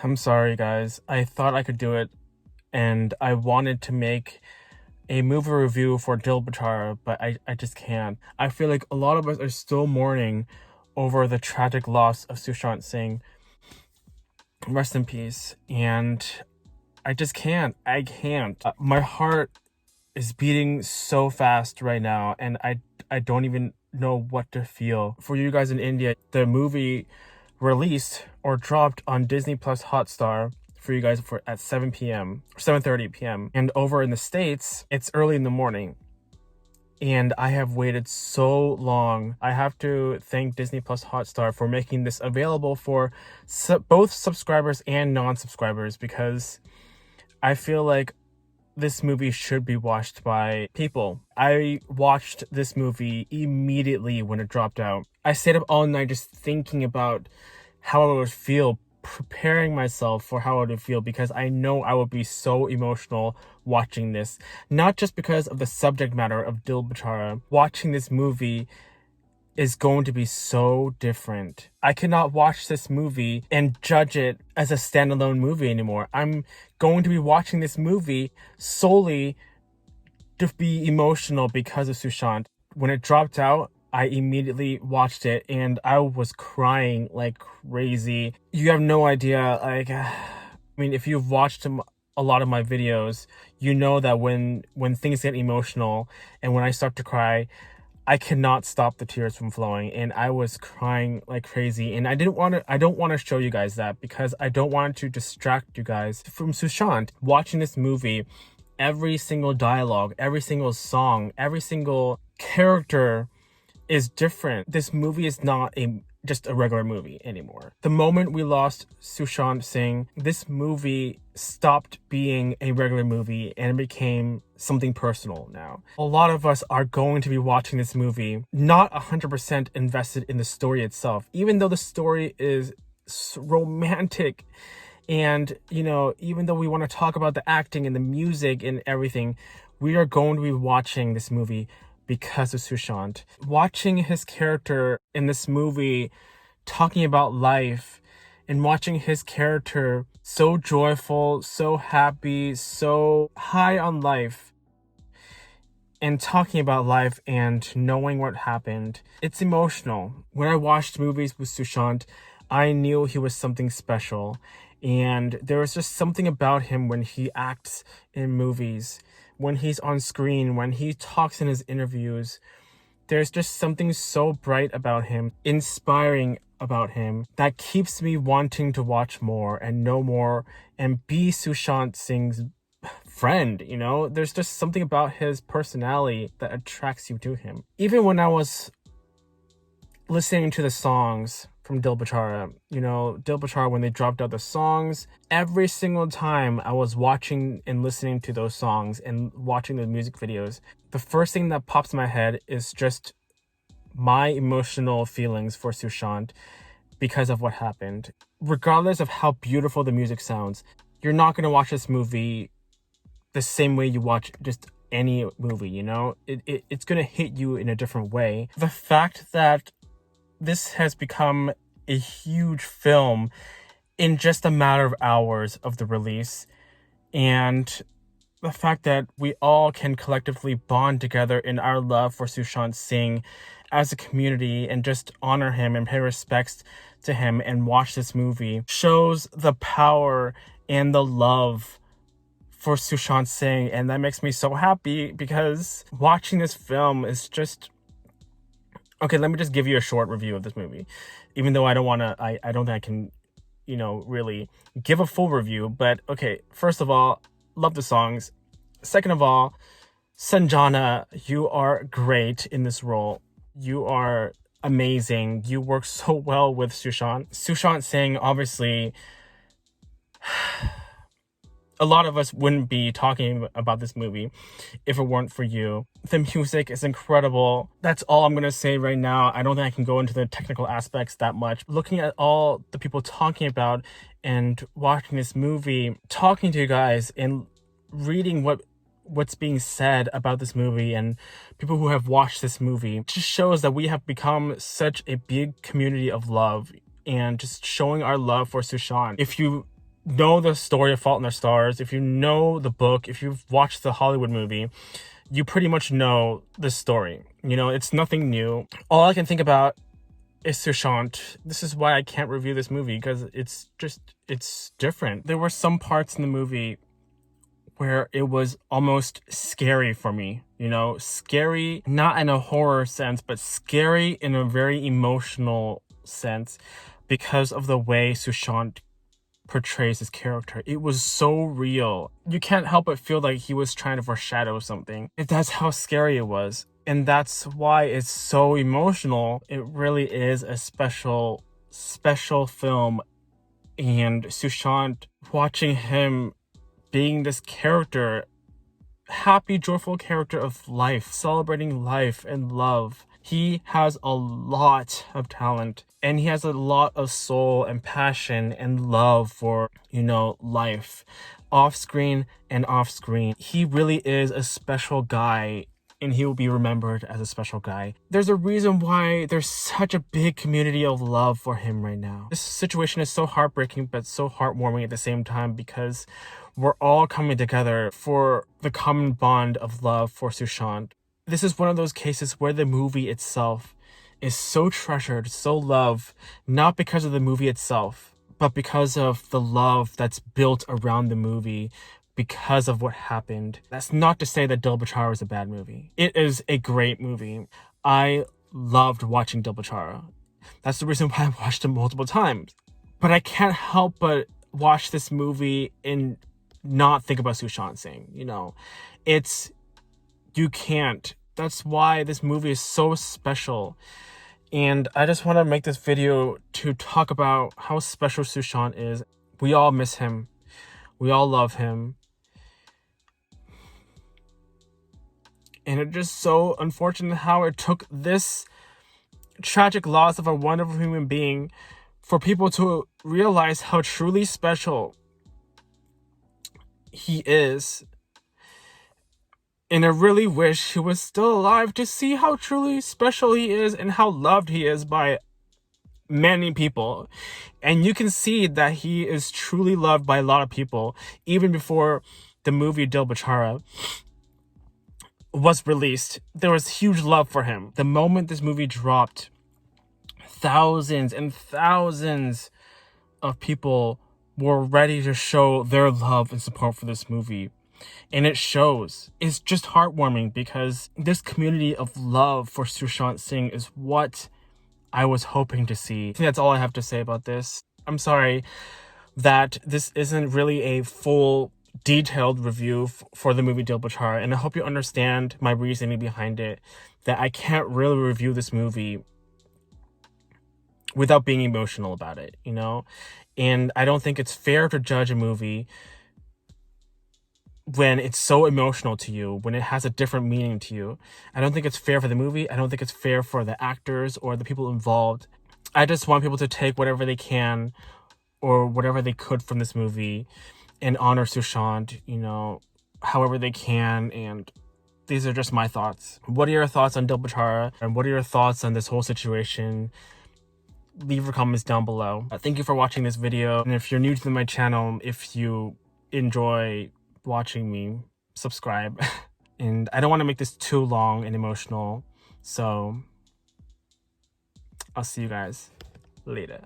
I'm sorry, guys. I thought I could do it, and I wanted to make a movie review for Dil Bechara, but I just can't. I feel like a lot of us are still mourning over the tragic loss of Sushant Singh. Rest in peace. And I just can't. I can't. My heart is beating so fast right now, and I don't even know what to feel. For you guys in India, the movie released or dropped on Disney Plus Hotstar for you guys for at 7 p.m. 7:30 p.m. And over in the States, it's early in the morning. And I have waited so long. I have to thank Disney Plus Hotstar for making this available for both subscribers and non-subscribers, because I feel like this movie should be watched by people. I watched this movie immediately when it dropped out. I stayed up all night just thinking about how I would feel, preparing myself for how I would feel, because I know I would be so emotional watching this. Not just because of the subject matter of Dil Bechara. Watching this movie is going to be so different. I cannot watch this movie and judge it as a standalone movie anymore. I'm going to be watching this movie solely to be emotional because of Sushant. When it dropped out, I immediately watched it and I was crying like crazy. You have no idea, if you've watched a lot of my videos, you know that when things get emotional and when I start to cry, I cannot stop the tears from flowing, and I was crying like crazy. And I don't want to show you guys that, because I don't want to distract you guys from Sushant. Watching this movie, every single dialogue, every single song, every single character is different. This movie is not just a regular movie anymore. The moment we lost Sushant Singh, this movie stopped being a regular movie and it became something personal now. A lot of us are going to be watching this movie not 100% invested in the story itself, even though the story is romantic. And, even though we want to talk about the acting and the music and everything, we are going to be watching this movie because of Sushant. Watching his character in this movie talking about life, and watching his character so joyful, so happy, so high on life, and talking about life and knowing what happened, it's emotional. When I watched movies with Sushant, I knew he was something special. And there was just something about him when he acts in movies, when he's on screen, when he talks in his interviews. There's just something so bright about him, inspiring about him, that keeps me wanting to watch more and know more and be Sushant Singh's friend. There's just something about his personality that attracts you to him. Even when I was listening to the songs from Dil Bechara, Dil Bechara, when they dropped out the songs, every single time I was watching and listening to those songs and watching the music videos, the first thing that pops in my head is just my emotional feelings for Sushant because of what happened. Regardless of how beautiful the music sounds, you're not going to watch this movie the same way you watch just any movie, it's going to hit you in a different way. The fact that this has become a huge film in just a matter of hours of the release, and the fact that we all can collectively bond together in our love for Sushant Singh as a community and just honor him and pay respects to him and watch this movie shows the power and the love for Sushant Singh. And that makes me so happy, because watching this film is just... Okay, let me just give you a short review of this movie. Even though I don't think I can, really give a full review. But okay, first of all, love the songs. Second of all, Sanjana, you are great in this role. You are amazing. You work so well with Sushant. Sushant Singh, obviously... A lot of us wouldn't be talking about this movie if it weren't for you. The music is incredible. That's all I'm going to say right now. I don't think I can go into the technical aspects that much. Looking at all the people talking about and watching this movie, talking to you guys and reading what's being said about this movie and people who have watched this movie, just shows that we have become such a big community of love and just showing our love for Sushant. If you know the story of Fault in Our Stars, if you know the book, if you've watched the Hollywood movie, you pretty much know the story. You know, it's nothing new. All I can think about is Sushant. This is why I can't review this movie, because it's different. There were some parts in the movie where it was almost scary for me, you know, scary, not in a horror sense, but scary in a very emotional sense because of the way Sushant portrays his character. It was so real. You can't help but feel like he was trying to foreshadow something. That's how scary it was. And that's why it's so emotional. It really is a special film. And Sushant, watching him being this character, happy, joyful character of life, celebrating life and love. He has a lot of talent, and he has a lot of soul and passion and love for, you know, life, off screen and off screen. He really is a special guy, and he will be remembered as a special guy. There's a reason why there's such a big community of love for him right now. This situation is so heartbreaking, but so heartwarming at the same time, because we're all coming together for the common bond of love for Sushant. This is one of those cases where the movie itself is so treasured, so loved, not because of the movie itself, but because of the love that's built around the movie, because of what happened. That's not to say that Dil Bechara is a bad movie. It is a great movie. I loved watching Dil Bechara. That's the reason why I watched it multiple times. But I can't help but watch this movie and not think about Sushant Singh, you know. You can't. That's why this movie is so special. And I just want to make this video to talk about how special Sushant is. We all miss him. We all love him. And it's just so unfortunate how it took this tragic loss of a wonderful human being for people to realize how truly special he is. And I really wish he was still alive to see how truly special he is and how loved he is by many people. And you can see that he is truly loved by a lot of people, even before the movie Dil Bechara was released. There was huge love for him. The moment this movie dropped, thousands and thousands of people were ready to show their love and support for this movie. And it shows. It's just heartwarming, because this community of love for Sushant Singh is what I was hoping to see. I think that's all I have to say about this. I'm sorry that this isn't really a full, detailed review for the movie Dil Bechara, and I hope you understand my reasoning behind it, that I can't really review this movie without being emotional about it, you know? And I don't think it's fair to judge a movie when it's so emotional to you, when it has a different meaning to you. I don't think it's fair for the movie. I don't think it's fair for the actors or the people involved. I just want people to take whatever they can or whatever they could from this movie and honor Sushant, you know, however they can. And these are just my thoughts. What are your thoughts on Dil Bechara? And what are your thoughts on this whole situation? Leave your comments down below. Thank you for watching this video. And if you're new to my channel, if you enjoy watching me, subscribe. And I don't want to make this too long and emotional, so I'll see you guys later.